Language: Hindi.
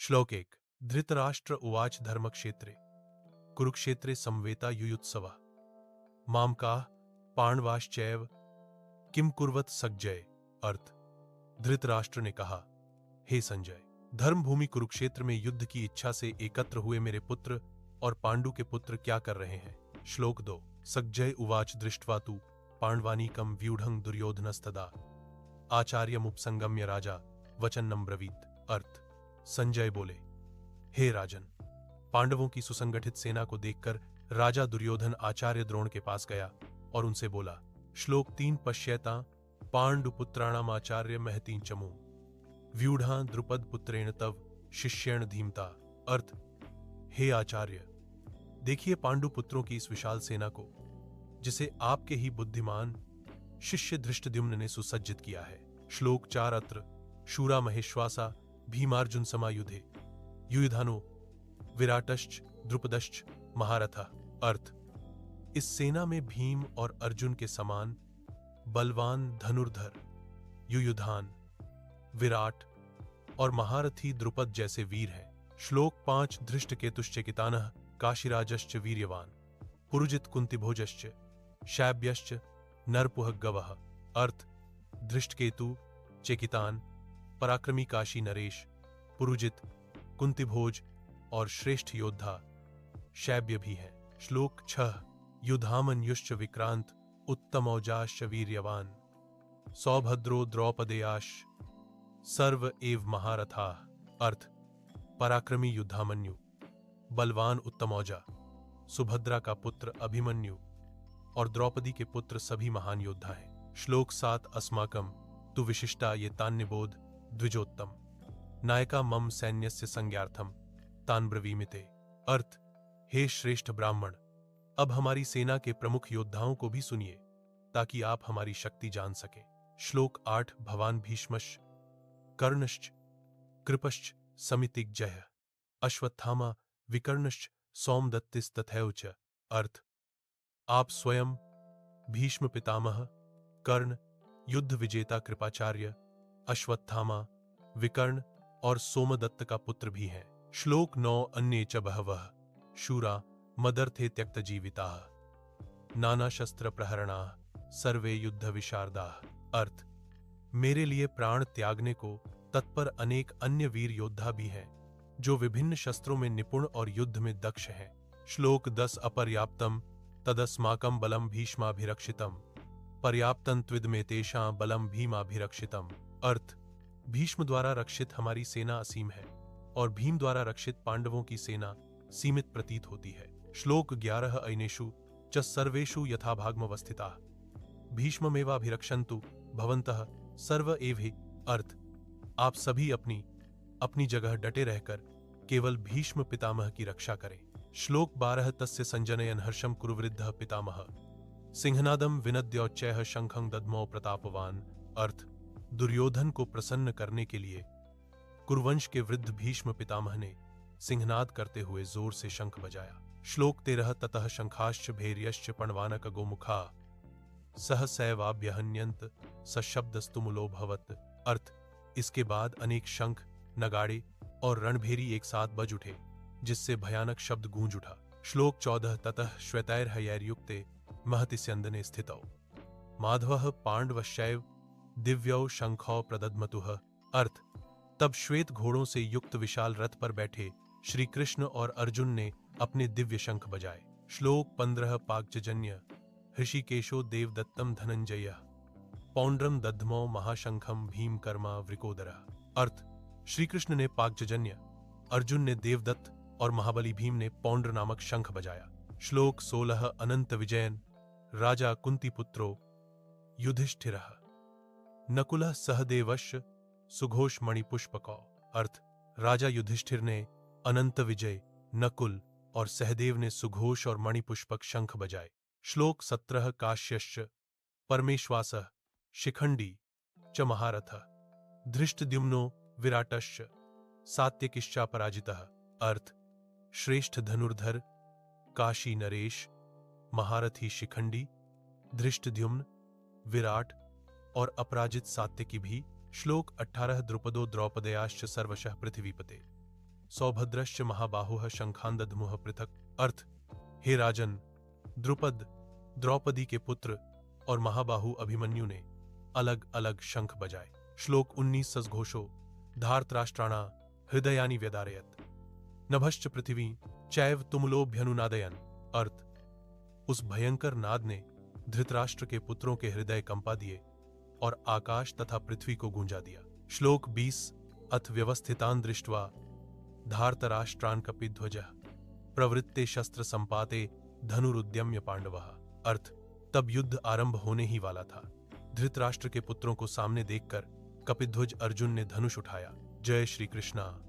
श्लोक 1। धृतराष्ट्र उवाच धर्मक्षेत्रे कुरुक्षेत्रे समवेता युयुत्सवः मामकाः पाण्डवाश्चैव किम कुर्वत सज्जय। अर्थ, धृतराष्ट्र ने कहा, हे संजय, धर्मभूमि कुरुक्षेत्र में युद्ध की इच्छा से एकत्र हुए मेरे पुत्र और पांडु के पुत्र क्या कर रहे हैं। श्लोक 2। सज्जय उवाच दृष्ट्वा तु पाण्डवानीकं व्यूढ़ं दुर्योधनस्तदा आचार्यमुपसंगम्य राजा वचनम ब्रवीत। अर्थ, संजय बोले, हे राजन, पांडवों की सुसंगठित सेना को देखकर राजा दुर्योधन आचार्य द्रोण के पास गया और उनसे बोला। श्लोक 3। पश्येता पांडुपुत्राणाम आचार्य महतीं चमू व्यूढ़ा द्रुपद पुत्रेण तव शिष्येण धीमता। अर्थ, हे आचार्य, देखिए पांडुपुत्रों की इस विशाल सेना को, जिसे आपके ही बुद्धिमान शिष्य धृष्टद्युम्न ने सुसज्जित किया है। श्लोक 4। अत्र शूरा महेश्वासा भीमार्जुन समायुधे युयुधानो विराटश्च द्रुपदश्च महारथा। अर्थ, इस सेना में भीम और अर्जुन के समान बलवान धनुर्धर युयुधान, विराट और महारथी द्रुपद जैसे वीर हैं। श्लोक 5। धृष्टकेतुश्चेकितानः काशीराजश्च वीर्यवान पुरुजित कुंतिभोजश्च शैब्यश्च नरपुह गवः। अर्थ, धृष्टकेतु, चेकितान, पराक्रमी काशी नरेश, पुरुजित, कुंतिभोज और श्रेष्ठ योद्धा शैब्य भी हैं। श्लोक 6। युधामन्युश्च विक्रांत उत्तमौजाश्च वीर्यवान सौभद्रो द्रौपदेयाश सर्व एव महारथा। अर्थ, पराक्रमी युद्धामन्यु, बलवान उत्तमौजा, सुभद्रा का पुत्र अभिमन्यु और द्रौपदी के पुत्र सभी महान योद्धा हैं। श्लोक 7। अस्माकं तु विशिष्टा ये तान्यबोध द्विजोत्तम नायका मम सैन्यस्य संज्ञार्थम तान ब्रवीमिते। अर्थ, हे श्रेष्ठ ब्राह्मण, अब हमारी सेना के प्रमुख योद्धाओं को भी सुनिए ताकि आप हमारी शक्ति जान सकें। श्लोक 8। भवान भीष्मश्च कर्णश्च कृपश्च समितिज्जयः अश्वत्थामा विकर्णश्च सौमदत्तिस्तथैव च। अर्थ, आप स्वयं भीष्म पितामह, कर्ण, युद्ध विजेता कृपाचार्य, अश्वत्थामा, विकर्ण और सोमदत्त का पुत्र भी हैं। श्लोक 9। अन्ये च बहवः शूरा मदर्थे त्यक्त जीविताः नाना शस्त्र प्रहरणाः सर्वे युद्ध विशारदाः। अर्थ, मेरे लिए प्राण त्यागने को तत्पर अनेक अन्य वीर योद्धा भी हैं जो विभिन्न शस्त्रों में निपुण और युद्ध में दक्ष हैं। श्लोक 10। अपर्याप्तम तदस्माकं बलम भीष्माभिरक्षितम पर्याप्तं त्विदमेतेषां बलम भीमाभिरक्षितम। अर्थ, भीष्म द्वारा रक्षित हमारी सेना असीम है और भीम द्वारा रक्षित पांडवों की सेना सीमित प्रतीत होती है। श्लोक 11। अयनेषु च सर्वेषु यथाभागमवस्थिताः भीष्ममेवाभिरक्षन्तु भवन्तः सर्व एव हि। अर्थ, आप सभी अपनी अपनी जगह डटे रहकर केवल भीष्म पितामह की रक्षा करें। श्लोक 12। तस्य संजनयन् हर्षं कुरुवृद्धः पितामहः सिंहनादं विनद्योच्चैः शंखं दद्मौ प्रतापवान। अर्थ, दुर्योधन को प्रसन्न करने के लिए कुरुवंश के वृद्ध भीष्म पितामह ने सिंहनाद करते हुए जोर से शंख बजाया। श्लोक 13। ततः शंखाश्च भैर्यश्च पणवानक गोमुखा सहसैवाभ्यहन्यन्त सशब्दस्तुमुलो भवत्। अर्थ, इसके बाद अनेक शंख, नगाड़े और रणभेरी एक साथ बज उठे जिससे भयानक शब्द गूंज उठा। श्लोक 14। ततः श्वेतैर्हयैर्युक्ते महति स्यन्दने स्थितौ माधवः पाण्डवश्चैव दिव्यौ शंखौ प्रदद्मतुः। अर्थ, तब श्वेत घोड़ों से युक्त विशाल रथ पर बैठे श्री कृष्ण और अर्जुन ने अपने दिव्य शंख बजाए। श्लोक 15। पाग्जन्य हृषिकेशो देवदत्तम धनंजयः पौंड्रम दध्मौ महाशंखम भीम कर्मा वृकोदरः। अर्थ, श्री कृष्ण ने पाग्जन्य, अर्जुन ने देवदत्त और महाबली भीम ने पौंड्र नामक शंख बजाया। श्लोक 16। अनंत विजयन राजा कुंतीपुत्रो युधिष्ठिरः नकुलः सहदेवश्च सुघोष मणिपुष्पकौ। अर्थ, राजा युधिष्ठिर ने अनंत विजय, नकुल और सहदेव ने सुघोष और मणिपुष्पक शंख बजाए। श्लोक 17। काश्यश्च परमेश्वासः शिखंडी च महारथः धृष्टद्युम्नो विराटश्च सात्यकिश्चापराजितः। अर्थ, श्रेष्ठ धनुर्धर काशी नरेश, महारथी शिखंडी, धृष्टद्युम्न, विराट और अपराजित सात्यकी भी। श्लोक 18। द्रुपदो द्रौपदयाश्च सर्वशः पृथ्वीपते सौभद्रश्च महाबाहुः शंखान्दधमुः पृथक। अर्थ, हे राजन, द्रुपद, द्रौपदी के पुत्र और महाबाहु अभिमन्यु ने अलग अलग शंख बजाए। श्लोक 19 सघोषो धार्तराष्ट्राणा हृदयानि व्यदारयत नभश्च पृथ्वी चैव तुमुलोभ्यनुनादयन। अर्थ, उस भयंकर नाद ने धृतराष्ट्र के पुत्रों के हृदय कंपा दिए और आकाश तथा पृथ्वी को गूंजा दिया। श्लोक 20 अथ व्यवस्थितान दृष्ट्वा धार्तराष्ट्रान कपिध्वजः प्रवृत्ते शस्त्र संपाते धनुरुद्यम्य पांडवः। अर्थ, तब युद्ध आरंभ होने ही वाला था। धृतराष्ट्र के पुत्रों को सामने देखकर कपिध्वज अर्जुन ने धनुष उठाया। जय श्री कृष्णा।